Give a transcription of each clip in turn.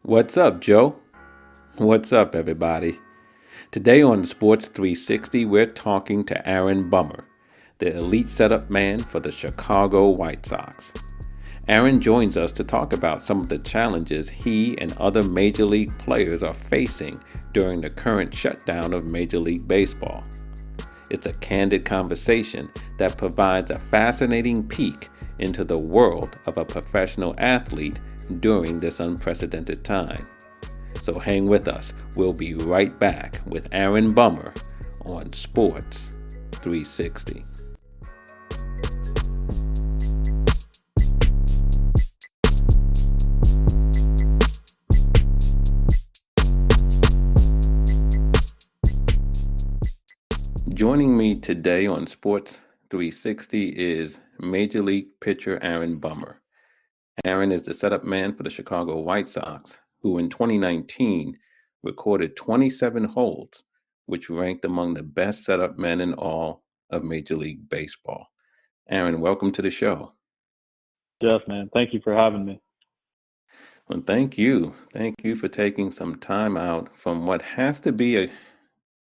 What's up, Joe? What's up, everybody? Today on Sports 360, we're talking to Aaron Bummer, the elite setup man for the Chicago White Sox. Aaron joins us to talk about some of the challenges he and other Major League players are facing during the current shutdown of Major League Baseball. It's a candid conversation that provides a fascinating peek into the world of a professional athlete during this unprecedented time. So hang with us. We'll be right back with Aaron Bummer on Sports 360. Joining me today on Sports 360 is Major League pitcher Aaron Bummer. Aaron is the setup man for the Chicago White Sox, who in 2019 recorded 27 holds, which ranked among the best setup men in all of Major League Baseball. Aaron, welcome to the show. Jeff, man, thank you for having me. Well, thank you. Thank you for taking some time out from what has to be a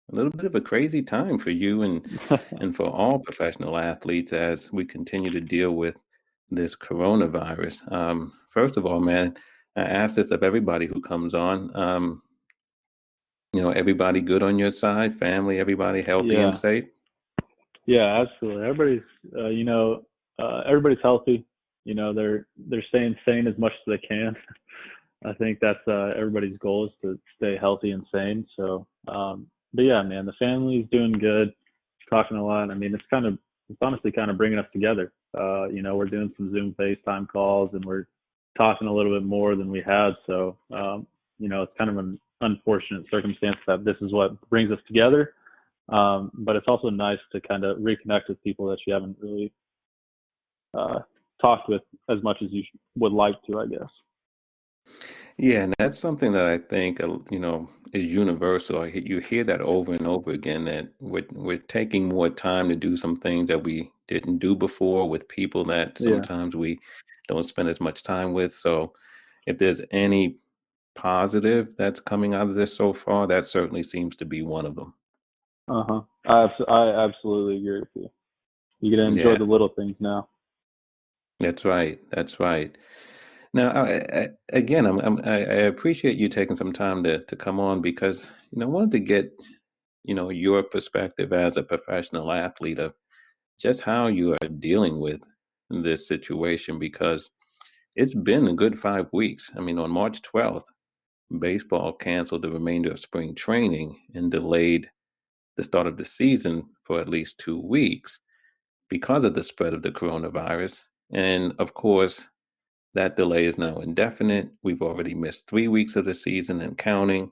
little bit of a crazy time for you and for all professional athletes as we continue to deal with this coronavirus. First of all, man, I ask this of everybody who comes on. Everybody good on your side, family, everybody healthy and Yeah, safe. yeah, absolutely. Everybody's healthy. They're staying sane as much as they can. I think that's everybody's goal is to stay healthy and sane. So, but yeah, man, the family's doing good. Talking a lot. I mean, it's honestly kind of bringing us together. We're doing some Zoom FaceTime calls and we're talking a little bit more than we had. So, it's kind of an unfortunate circumstance that this is what brings us together. But it's also nice to kind of reconnect with people that you haven't really talked with as much as you would like to, I guess. Yeah, and that's something that I think is universal. You hear that over and over again that we're taking more time to do some things that we didn't do before with people that Yeah. sometimes we don't spend as much time with. So if there's any positive that's coming out of this so far, that certainly seems to be one of them. Uh-huh. I absolutely agree with you. You get to enjoy Yeah, the little things now. that's right. That's right. Now, again, I appreciate you taking some time to come on because, I wanted to get, your perspective as a professional athlete of just how you are dealing with this situation because it's been a good 5 weeks. I mean, on March 12th, baseball canceled the remainder of spring training and delayed the start of the season for at least 2 weeks because of the spread of the coronavirus. And of course, that delay is now indefinite. We've already missed 3 weeks of the season and counting.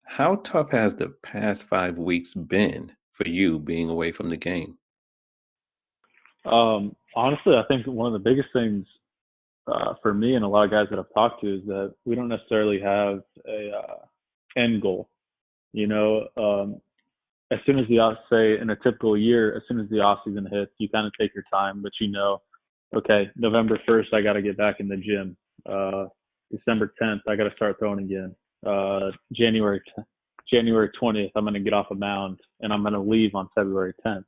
How tough has the past 5 weeks been for you being away from the game? Honestly, I think one of the biggest things for me and a lot of guys that I've talked to is that we don't necessarily have a end goal. You know, as soon as the say in a typical year, as soon as the off season hits, you kind of take your time, but okay, November 1st, I got to get back in the gym. December 10th, I got to start throwing again. January 20th, I'm going to get off a mound and I'm going to leave on February 10th.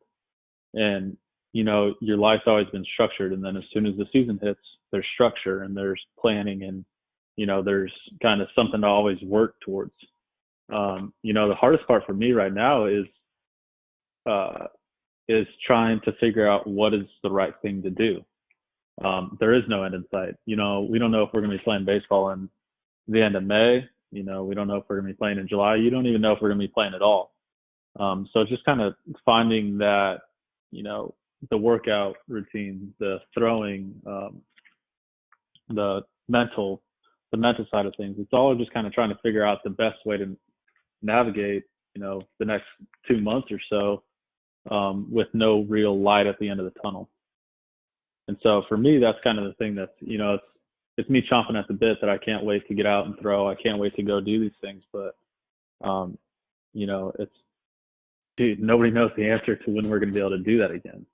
And your life's always been structured, and then as soon as the season hits, there's structure and there's planning, and there's kind of something to always work towards. The hardest part for me right now is trying to figure out what is the right thing to do. There is no end in sight. We don't know if we're going to be playing baseball in the end of May. We don't know if we're going to be playing in July. You don't even know if we're going to be playing at all. So it's just kind of finding that, the workout routine, the throwing, the mental side of things. It's all just kind of trying to figure out the best way to navigate, the next 2 months or so, with no real light at the end of the tunnel. And so for me, that's kind of the thing that's, it's me chomping at the bit that I can't wait to get out and throw. I can't wait to go do these things. But, it's, dude, nobody knows the answer to when we're going to be able to do that again.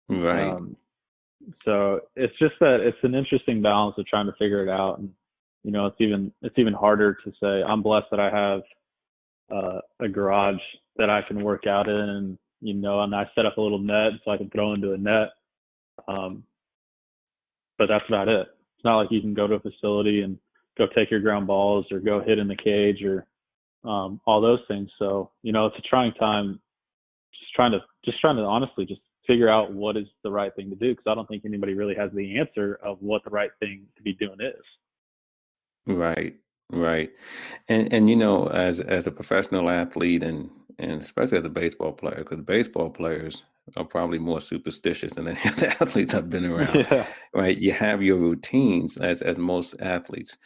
Right. So it's just that it's an interesting balance of trying to figure it out. And, it's even harder to say I'm blessed that I have a garage that I can work out in, and I set up a little net so I can throw into a net. Um, but that's about it. It's not like you can go to a facility and go take your ground balls or go hit in the cage or all those things. So, it's a trying time, just trying to honestly just figure out what is the right thing to do. Cause I don't think anybody really has the answer of what the right thing to be doing is. Right, right. And as a professional athlete and especially as a baseball player, because baseball players are probably more superstitious than any of the athletes I've been around, Yeah. right? You have your routines as most athletes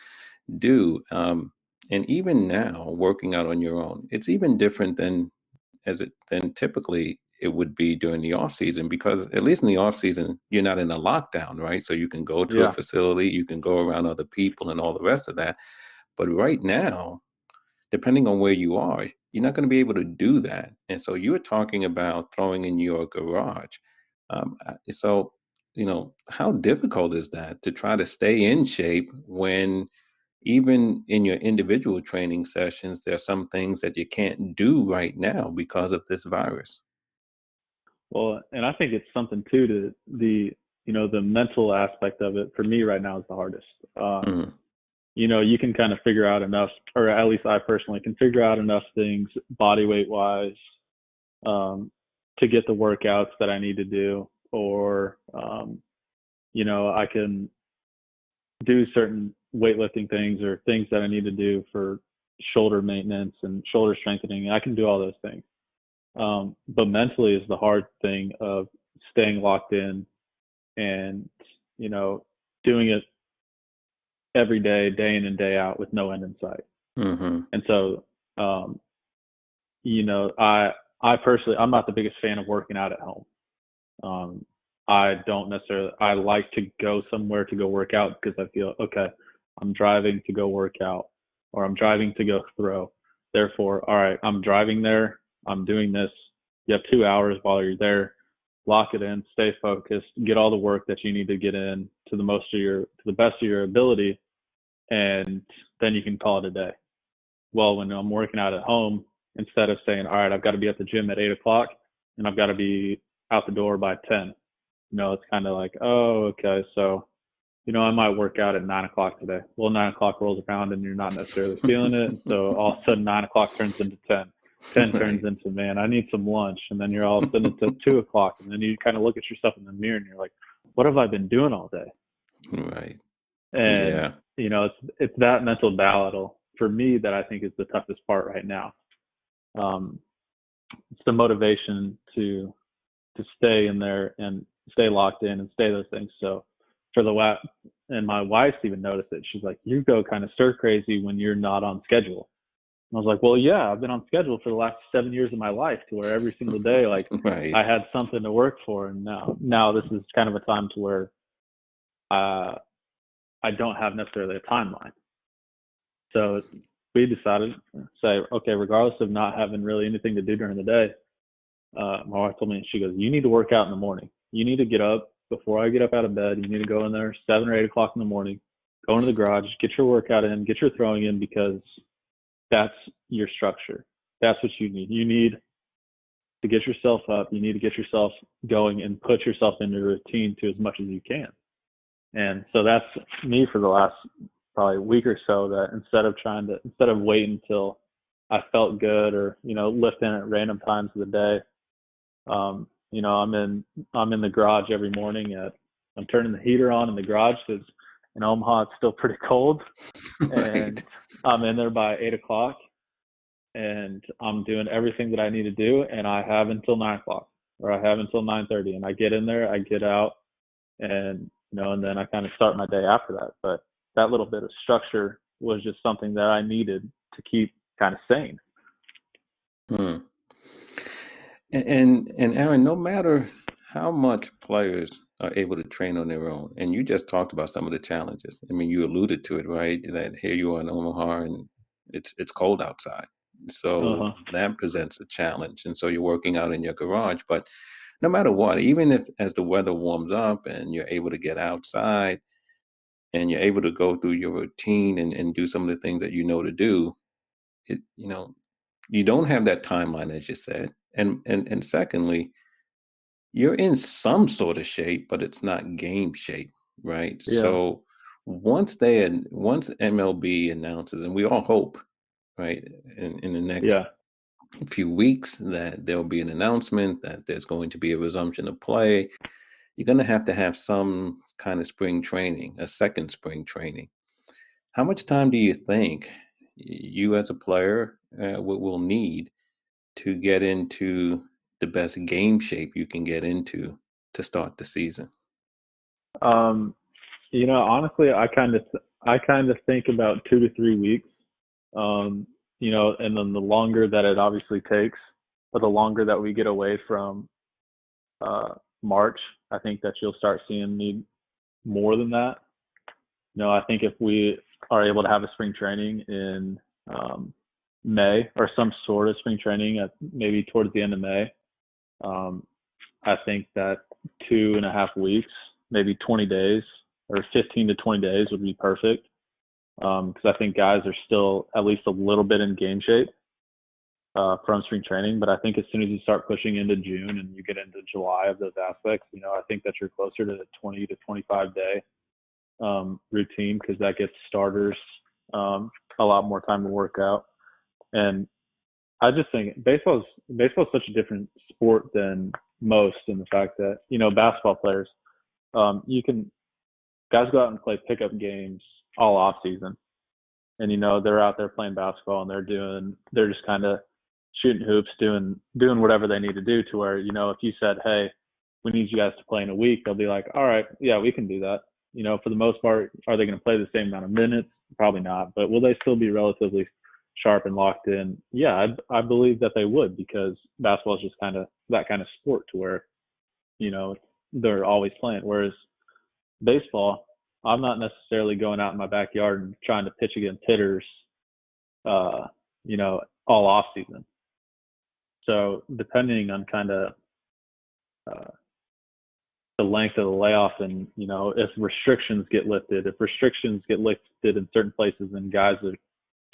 do. And even now, working out on your own, it's even different than typically it would be during the off season, because at least in the off season you're not in a lockdown, right? So you can go to a Yeah. facility, you can go around other people and all the rest of that. But right now, depending on where you are, you're not going to be able to do that. And so you were talking about throwing in your garage. So, how difficult is that to try to stay in shape when even in your individual training sessions, there are some things that you can't do right now because of this virus? Well, and I think it's something too to the mental aspect of it for me right now is the hardest. Mm, You can kind of figure out enough, or at least I personally can figure out enough things body weight wise, um, to get the workouts that I need to do, or, I can do certain weightlifting things or things that I need to do for shoulder maintenance and shoulder strengthening. I can do all those things. But mentally is the hard thing of staying locked in and, you know, doing it every day, day in and day out with no end in sight. hmm And so, um, I personally, I'm not the biggest fan of working out at home. Um, I don't necessarily, I like to go somewhere to go work out because I feel, okay, I'm driving to go work out or I'm driving to go throw. Therefore, all right, I'm driving there. I'm doing this. You have 2 hours while you're there. Lock it in, stay focused, get all the work that you need to get in to the best of your ability, and then you can call it a day. Well, when I'm working out at home, instead of saying, all right, I've got to be at the gym at 8 o'clock and I've got to be out the door by 10, it's kind of like, oh, okay. So, I might work out at 9 o'clock today. Well, 9 o'clock rolls around and you're not necessarily feeling it. And so all of a sudden 9 o'clock turns into 10. 10 turns Right. into, man, I need some lunch. And then you're all of a sudden it's at 2 o'clock. And then you kind of look at yourself in the mirror and you're like, what have I been doing all day? Right. And, Yeah. it's that mental battle for me that I think is the toughest part right now. Um, it's the motivation to stay in there and stay locked in and stay those things. So for and my wife's even noticed it. She's like, you go kind of stir crazy when you're not on schedule. And I was like, well, yeah, I've been on schedule for the last 7 years of my life to where every single day, like Right. I had something to work for. And now this is kind of a time to where, uh, I don't have necessarily a timeline. So we decided to say, okay, regardless of not having really anything to do during the day, my wife told me, she goes, you need to work out in the morning. You need to get up before I get up out of bed. You need to go in there 7 or 8 o'clock in the morning, go into the garage, get your workout in, get your throwing in, because that's your structure. That's what you need. You need to get yourself up. You need to get yourself going and put yourself into a routine to as much as you can. And so that's me for the last probably week or so, that instead of waiting until I felt good or, lifting at random times of the day, I'm in the garage every morning I'm turning the heater on in the garage because in Omaha it's still pretty cold, Right. and I'm in there by 8 o'clock and I'm doing everything that I need to do, and I have until 9 o'clock or I have until 9:30, and I get in there, I get out, and and then I kind of start my day after that. But that little bit of structure was just something that I needed to keep kind of sane. Hmm. And Aaron, no matter how much players are able to train on their own, and you just talked about some of the challenges. I mean, you alluded to it, right? That here you are in Omaha, and it's cold outside, so Uh-huh. that presents a challenge. And so you're working out in your garage, but no matter what, even if as the weather warms up and you're able to get outside, and you're able to go through your routine and do some of the things that you know to do, you don't have that timeline, as you said. And secondly, you're in some sort of shape, but it's not game shape, right? Yeah. So once MLB announces, and we all hope, right, in the next Yeah. few weeks that there'll be an announcement that there's going to be a resumption of play, you're going to have some kind of spring training, a second spring training. How much time do you think you as a player will need to get into the best game shape you can get into to start the season? Um, honestly, I kind of think about 2 to 3 weeks. Um, and then the longer that it obviously takes, or the longer that we get away from March, I think that you'll start seeing me more than that. I think if we are able to have a spring training in May, or some sort of spring training at maybe towards the end of May, um, I think that 2.5 weeks, maybe 20 days or 15 to 20 days would be perfect. Because I think guys are still at least a little bit in game shape from spring training. But I think as soon as you start pushing into June and you get into July of those aspects, I think that you're closer to the 20 to 25 day routine, because that gets starters a lot more time to work out. And I just think baseball's such a different sport than most, in the fact that basketball players, you can guys go out and play pickup games all off season, and they're out there playing basketball, and they're just kind of shooting hoops, doing whatever they need to do, to where if you said, hey, we need you guys to play in a week, they'll be like, all right, yeah, we can do that. For the most part, are they going to play the same amount of minutes? Probably not, but will they still be relatively sharp and locked in? Yeah, I believe that they would, because basketball is just kind of that kind of sport, to where they're always playing. Whereas baseball, I'm not necessarily going out in my backyard and trying to pitch against hitters, all off season. So depending on kind of the length of the layoff, and if restrictions get lifted, in certain places, and guys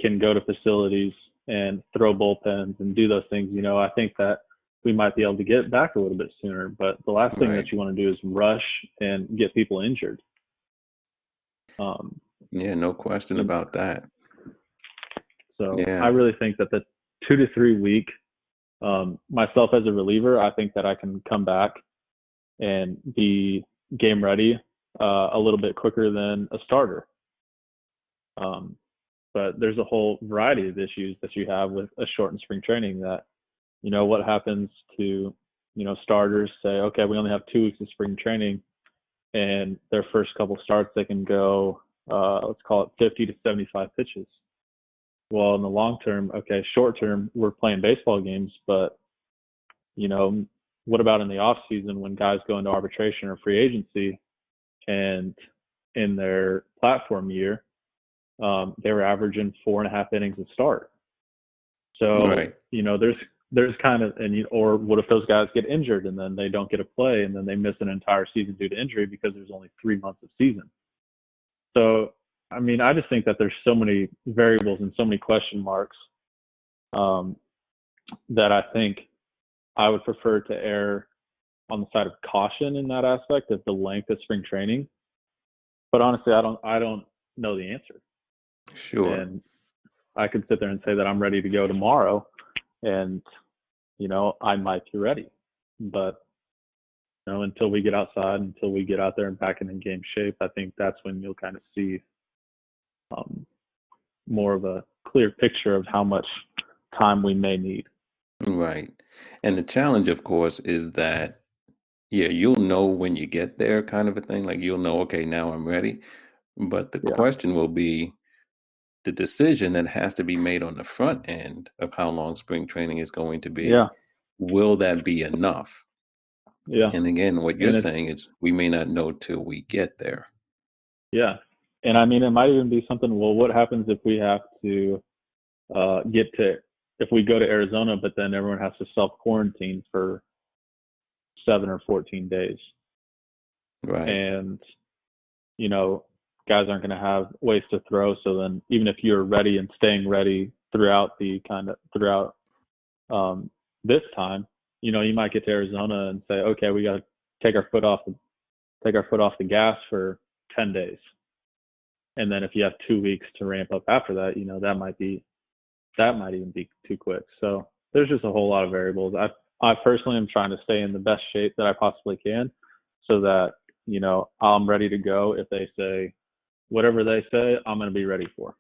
can go to facilities and throw bullpens and do those things, I think that we might be able to get back a little bit sooner. But the last thing Right. that you want to do is rush and get people injured. Yeah, no question And about that. so I Yeah. really think that the 2 to 3 week, myself as a reliever, I think that I can come back and be game ready a little bit quicker than a starter. But there's a whole variety of issues that you have with a shortened spring training, that, what happens to, starters say, okay, we only have 2 weeks of spring training, and their first couple starts, they can go, let's call it 50 to 75 pitches. Well, in the long term, okay, short term, we're playing baseball games, but, what about in the off season, when guys go into arbitration or free agency, and in their platform year, they were averaging 4.5 innings a start. So, Right. there's kind of, or what if those guys get injured and then they don't get to play, and then they miss an entire season due to injury, because there's only 3 months of season. So, I just think that there's so many variables and so many question marks, that I think I would prefer to err on the side of caution in that aspect of the length of spring training. But honestly, I don't know the answer. Sure. And I could sit there and say that I'm ready to go tomorrow, and I might be ready. But until we get outside, until we get out there and back in game shape, I think that's when you'll kind of see more of a clear picture of how much time we may need. Right. And the challenge, of course, is that, yeah, you'll know when you get there, kind of a thing. Like, you'll know, okay, now I'm ready. But the Yeah, question will be the decision that has to be made on the front end of how long spring training is going to be. yeah, Will that be enough? yeah. And again, what you're And it's saying is we may not know till we get there. yeah, and it might even be something. Well, what happens if we have to if we go to Arizona, but then everyone has to self quarantine for 7 or 14 days, Right. and you know guys aren't going to have ways to throw. So then even if you're ready and staying ready throughout this time, you know, you might get to Arizona and say, okay, we got to take our foot off the gas for 10 days. And then if you have 2 weeks to ramp up after that, you know, that might even be too quick. So there's just a whole lot of variables. I personally am trying to stay in the best shape that I possibly can so that, you know, I'm ready to go. If they say whatever they say, I'm going to be ready for.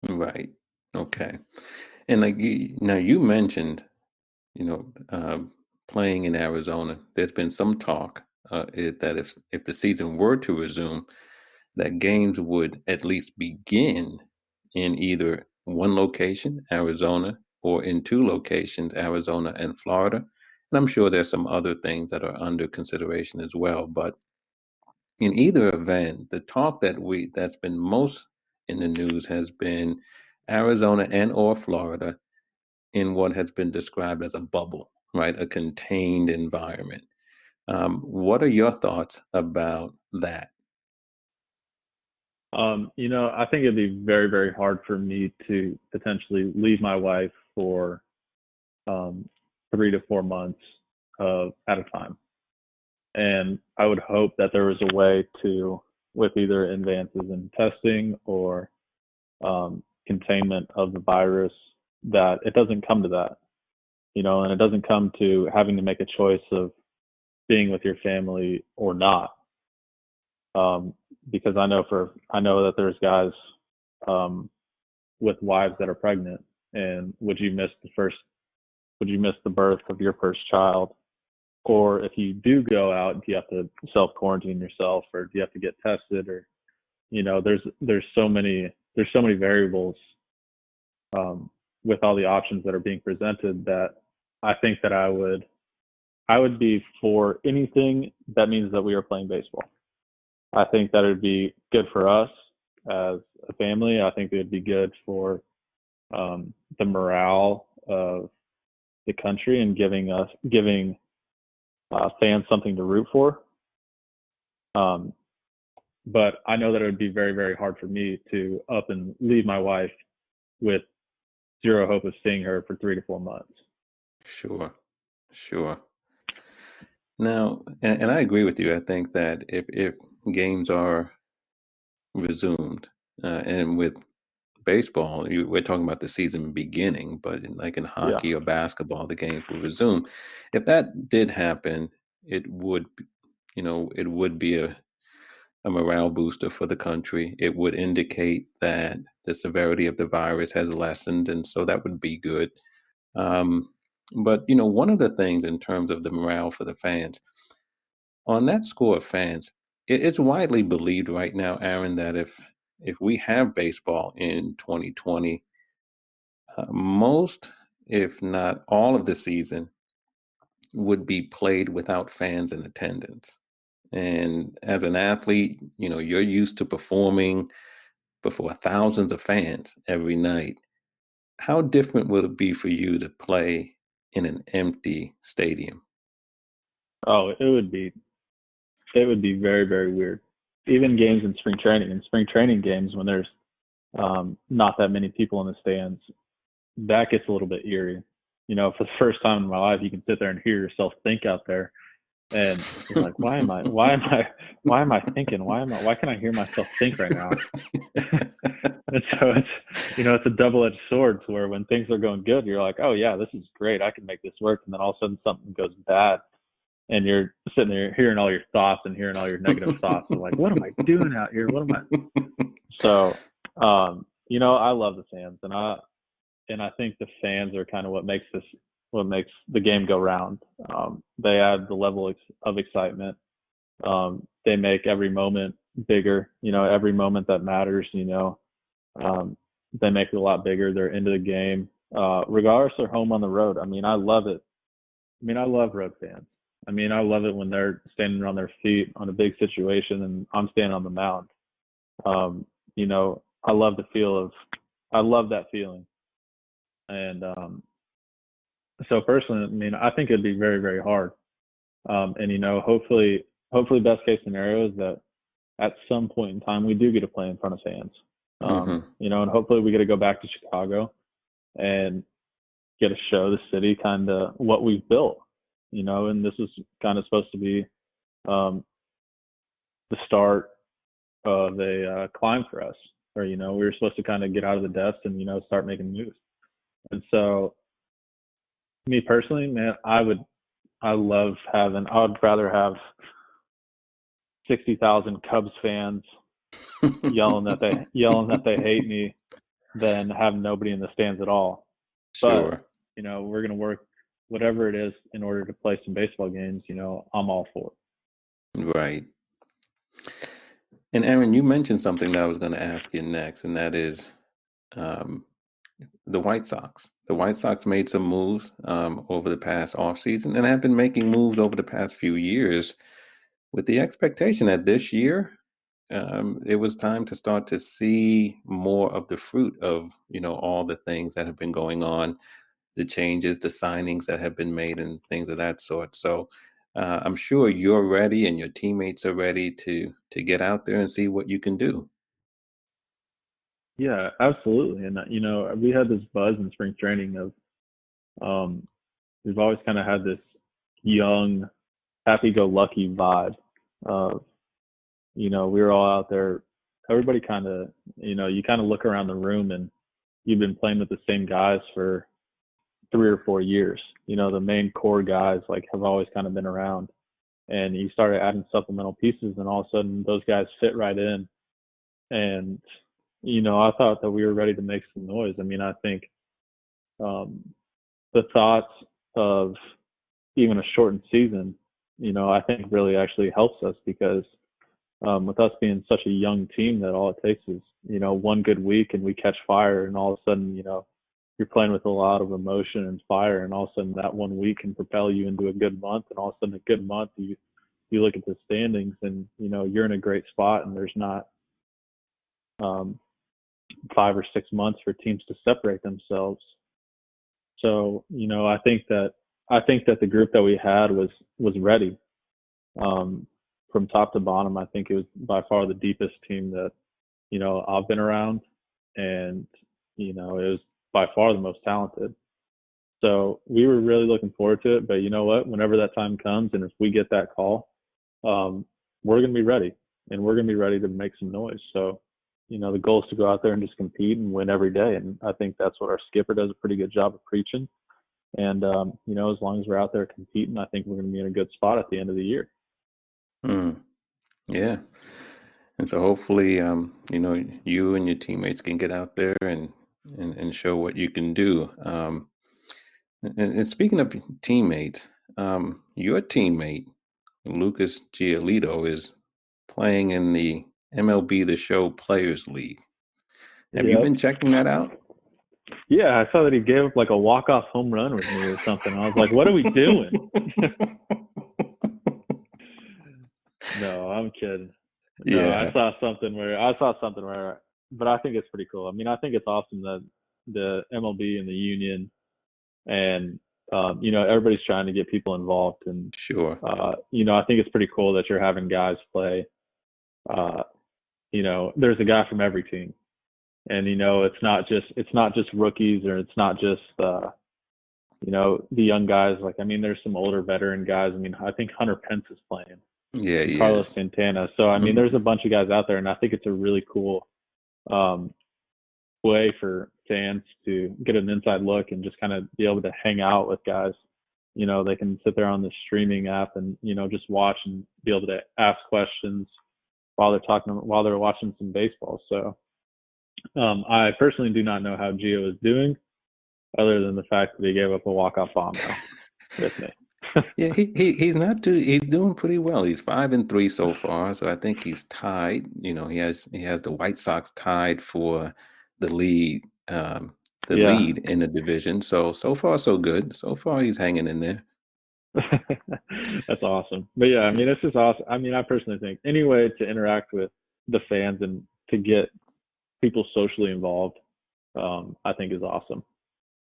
Right. Okay. And like you mentioned, you know, playing in Arizona. There's been some talk that if the season were to resume, that games would at least begin in either one location, Arizona, or in two locations, Arizona and Florida. And I'm sure there's some other things that are under consideration as well. But in either event, the talk that's been most in the news has been Arizona and or Florida in what has been described as a bubble, right? A contained environment. What are your thoughts about that? You know, I think it'd be very, very hard for me to potentially leave my wife for 3 to 4 months at a time. And I would hope that there was a way to, with either advances in testing or containment of the virus, that it doesn't come to that, you know, and it doesn't come to having to make a choice of being with your family or not. Because I know that there's guys with wives that are pregnant, and would you miss the birth of your first child? Or if you do go out, do you have to self quarantine yourself, or do you have to get tested? Or, you know, there's so many variables with all the options that are being presented, that I think that I would be for anything that means that we are playing baseball. I think that it would be good for us as a family. I think it would be good for the morale of the country and giving fans something to root for. But I know that it would be very, very hard for me to up and leave my wife with zero hope of seeing her for 3 to 4 months. Sure, sure. Now, and I agree with you. I think that if games are resumed, and with baseball, we're talking about the season beginning, but like in Yeah. hockey or basketball, the games will resume. If that did happen, it would, it would be a morale booster for the country. It would indicate that the severity of the virus has lessened, and so that would be good. Um, but one of the things in terms of the morale for the fans, on that score of fans, it's widely believed right now, Aaron, that if we have baseball in 2020, most, if not all, of the season would be played without fans in attendance. And as an athlete, you're used to performing before thousands of fans every night. How different will it be for you to play in an empty stadium? Oh, it would be very, very weird. Even games in spring training games, when there's not that many people in the stands, that gets a little bit eerie. You know, for the first time in my life, you can sit there and hear yourself think out there, and you're like, why am I thinking? Why can I hear myself think right now? And so it's a double-edged sword, to where when things are going good, you're like, oh yeah, this is great, I can make this work. And then all of a sudden something goes bad, and you're sitting there hearing all your thoughts and hearing all your negative thoughts, and like, what am I doing out here? What am I? So, I love the fans, and I think the fans are kind of what makes the game go round. They add the level of excitement. They make every moment bigger. Every moment that matters. They make it a lot bigger. They're into the game, regardless they're home on the road. I mean, I love it. I mean, I love road fans. I mean, I love it when they're standing on their feet on a big situation and I'm standing on the mound. I love I love that feeling. And so personally, I mean, I think it'd be very, very hard. And hopefully best case scenario is that at some point in time, we do get to play in front of fans. Hmm. And hopefully we get to go back to Chicago and get to show the city kind of what we've built, and this is kind of supposed to be the start of a climb for us, or, we were supposed to kind of get out of the dust and, start making moves. And so, me personally, man, I would rather have 60,000 Cubs fans yelling that they hate me than have nobody in the stands at all. But, Sure. we're going to work whatever it is in order to play some baseball games. I'm all for it. Right. And Aaron, you mentioned something that I was going to ask you next, and that is um, the White Sox. The White Sox made some moves over the past offseason and have been making moves over the past few years with the expectation that this year it was time to start to see more of the fruit of, all the things that have been going on, the changes, the signings that have been made, and things of that sort. So I'm sure you're ready and your teammates are ready to get out there and see what you can do. Yeah, absolutely. And we had this buzz in spring training of we've always kind of had this young, happy-go-lucky vibe of we were all out there. Everybody kind of you kind of look around the room and you've been playing with the same guys for 3 or 4 years. The main core guys like have always kind of been around, and you started adding supplemental pieces, and all of a sudden those guys fit right in. And I thought that we were ready to make some noise. I mean, I think the thoughts of even a shortened season, I think really actually helps us because with us being such a young team, that all it takes is one good week and we catch fire, and all of a sudden you're playing with a lot of emotion and fire, and all of a sudden that one week can propel you into a good month, and all of a sudden a good month you look at the standings and you're in a great spot, and there's not 5 or 6 months for teams to separate themselves. So I think that the group that we had was ready from top to bottom. I think it was by far the deepest team that I've been around, and it was by far the most talented. So we were really looking forward to it. But you know what? Whenever that time comes, and if we get that call, we're going to be ready, and we're going to be ready to make some noise. So the goal is to go out there and just compete and win every day. And I think that's what our skipper does a pretty good job of preaching. And, as long as we're out there competing, I think we're going to be in a good spot at the end of the year. Mm, yeah. And so hopefully, you and your teammates can get out there and show what you can do. And speaking of teammates, your teammate, Lucas Giolito, is playing in the MLB The Show Players League. Have you Yep. been checking that out? Yeah, I saw that he gave up like a walk-off home run with me or something. I was like, what are we doing? No, I'm kidding. No, Yeah, I saw something where, but I think it's pretty cool. I mean, I think it's awesome that the MLB and the union and, everybody's trying to get people involved. And, sure. I think it's pretty cool that you're having guys play. There's a guy from every team. And it's not just rookies, or it's not just the young guys. Like, I mean, there's some older veteran guys. I mean, I think Hunter Pence is playing, Yeah, and he Carlos is. Santana. So I mean, there's a bunch of guys out there, and I think it's a really cool way for fans to get an inside look and just kind of be able to hang out with guys. They can sit there on the streaming app and just watch and be able to ask questions while they're watching some baseball. So I personally do not know how Gio is doing, other than the fact that he gave up a walk-off bomb with me. Yeah, he's not too. He's doing pretty well. He's 5-3 so far, so I think he's tied. He has the White Sox tied for the lead, the Yeah. lead in the division. So far so good. So far he's hanging in there. That's awesome. But yeah, I mean, it's just awesome. I mean, I personally think any way to interact with the fans and to get people socially involved, I think is awesome.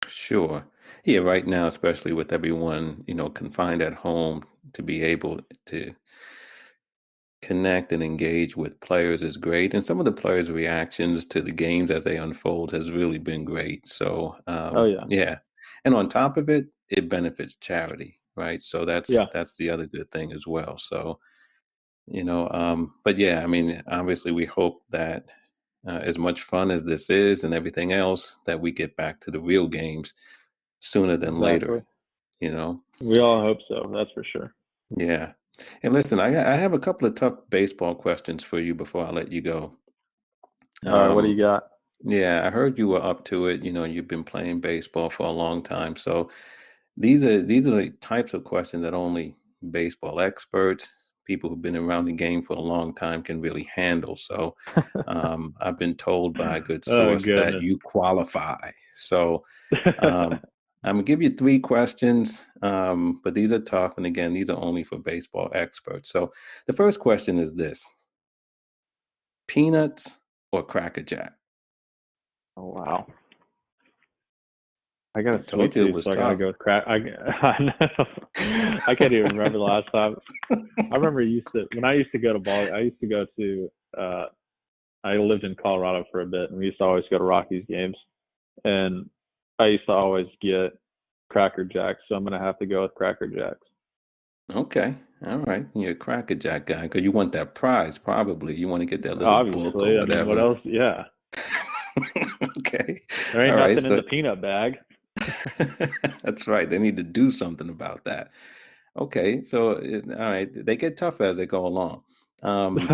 Sure. Yeah, right now, especially with everyone, confined at home, to be able to connect and engage with players is great. And some of the players' reactions to the games as they unfold has really been great. So, Oh yeah. yeah. And on top of it, it benefits charity, right? So Yeah. that's the other good thing as well. So, but yeah, I mean, obviously we hope that as much fun as this is and everything else, that we get back to the real games sooner than Exactly. later, you know? We all hope so. That's for sure. Yeah. And listen, I have a couple of tough baseball questions for you before I let you go. All right. What do you Um, got? yeah, I heard you were up to it. You've been playing baseball for a long time. So these are the types of questions that only baseball experts, people who've been around the game for a long time, can really handle. So I've been told by a good Oh source that goodness. you qualify. So um, I'm gonna give you three questions, but these are tough. And again, these are only for baseball experts. So the first question is this: peanuts or Cracker Jack? Oh wow. I got I a sweet told you it tooth, was so I gotta tough. go with crack. I know. I can't even remember the last time. I remember when I used to go to ball. I used to go to. I lived in Colorado for a bit, and we used to always go to Rockies games. And I used to always get Cracker Jacks, so I'm gonna have to go with Cracker Jacks. Okay. All right. You're a Cracker Jack guy because you want that prize, probably. You want to get that little book or Obviously, I mean, what whatever. else? Yeah, Okay. there ain't All right. nothing in So the peanut bag. that's right. They need to do something about that. Okay. So, all right. They get tougher as they go along. Um,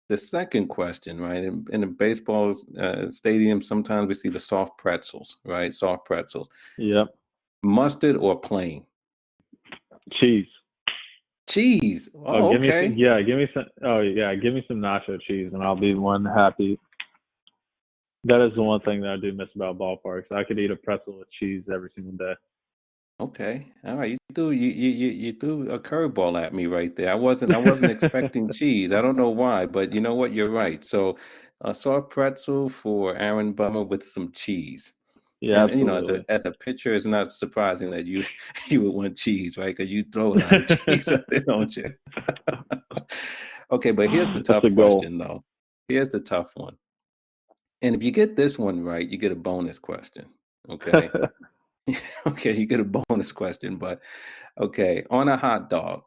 the second question, right? In a baseball stadium, sometimes we see the soft pretzels, right? Soft pretzels. Yep, Mustard or plain? cheese. Cheese. Oh, Oh, okay. give me some. Oh yeah, give me some nacho cheese, and I'll be one happy. That is the one thing that I do miss about ballparks. I could eat a pretzel with cheese every single day. Okay. All right. You threw a curveball at me right there. I wasn't expecting cheese. I don't know why, but you know what? You're right. So a soft pretzel for Aaron Bummer with some cheese. Yeah, And as a absolutely. as a pitcher, it's not surprising that you you would want cheese, right? Because you throw a lot of cheese out there, don't you? Okay, but here's the That's a tough goal. question though. Here's the tough one. And if you get this one right, you get a bonus question. Okay. Okay, you get a bonus question, but okay, on a hot dog,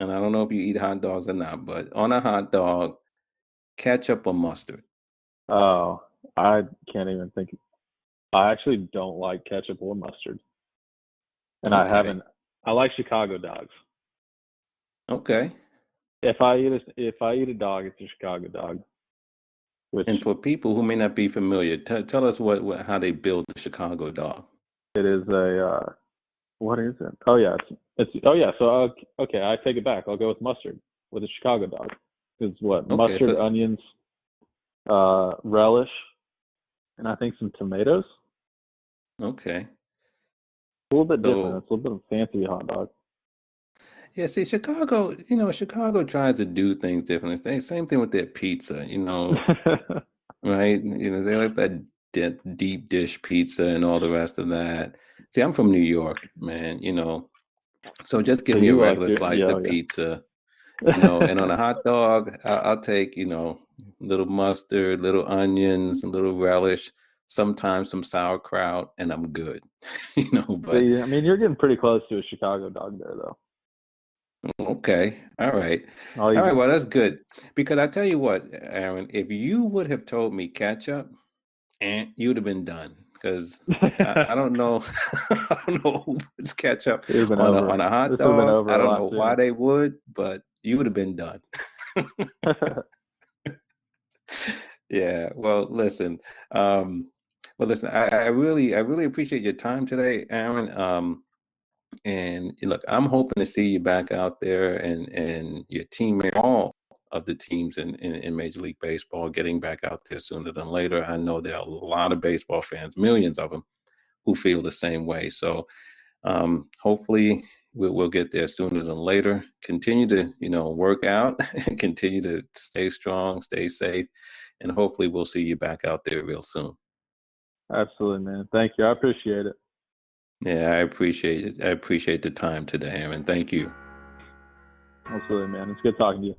and I don't know if you eat hot dogs or not, but on a hot dog, ketchup or mustard? Oh, I can't even think. I actually don't like ketchup or mustard, and I Okay, haven't. I like Chicago dogs. okay. If I eat a dog, it's a Chicago dog, which And for people who may not be familiar, tell us what how they build the Chicago dog. it is a what is it? Oh yeah, it's oh yeah. So okay, I take it back. I'll go with mustard with a Chicago dog. It's what Okay, mustard, so onions, relish, and I think some tomatoes. okay, A little bit different. so It's a little bit of a fancy hot dog. yeah, see, Chicago, Chicago tries to do things differently. Same thing with their pizza, right? They like that deep dish pizza and all the rest of that. See, I'm from New York, man, so just give So me a you like regular your slice yeah, of oh pizza, and on a hot dog, I'll take, little mustard, little onions, a little relish, sometimes some sauerkraut, and I'm good, but See, I mean, you're getting pretty close to a Chicago dog there, though. okay. All right. All All you right. Well, that's good. Because I tell you what, Aaron, if you would have told me ketchup, and you would have been done. Because I don't know, I don't know who puts ketchup It would have been on a over. on a hot This would have been dog. over I a don't lot know why sooner. they would, but you would have been done. Yeah. Well, listen. Um, listen. I really appreciate your time today, Aaron. And look, I'm hoping to see you back out there and your teammate, all of the teams in Major League Baseball, getting back out there sooner than later. I know there are a lot of baseball fans, millions of them, who feel the same way. So hopefully we'll get there sooner than later. Continue to work out and continue to stay strong, stay safe, and hopefully we'll see you back out there real soon. Absolutely, man. Thank you. I appreciate it. Yeah, I appreciate it. I appreciate the time today, Aaron. Thank you. Absolutely, man. It's good talking to you.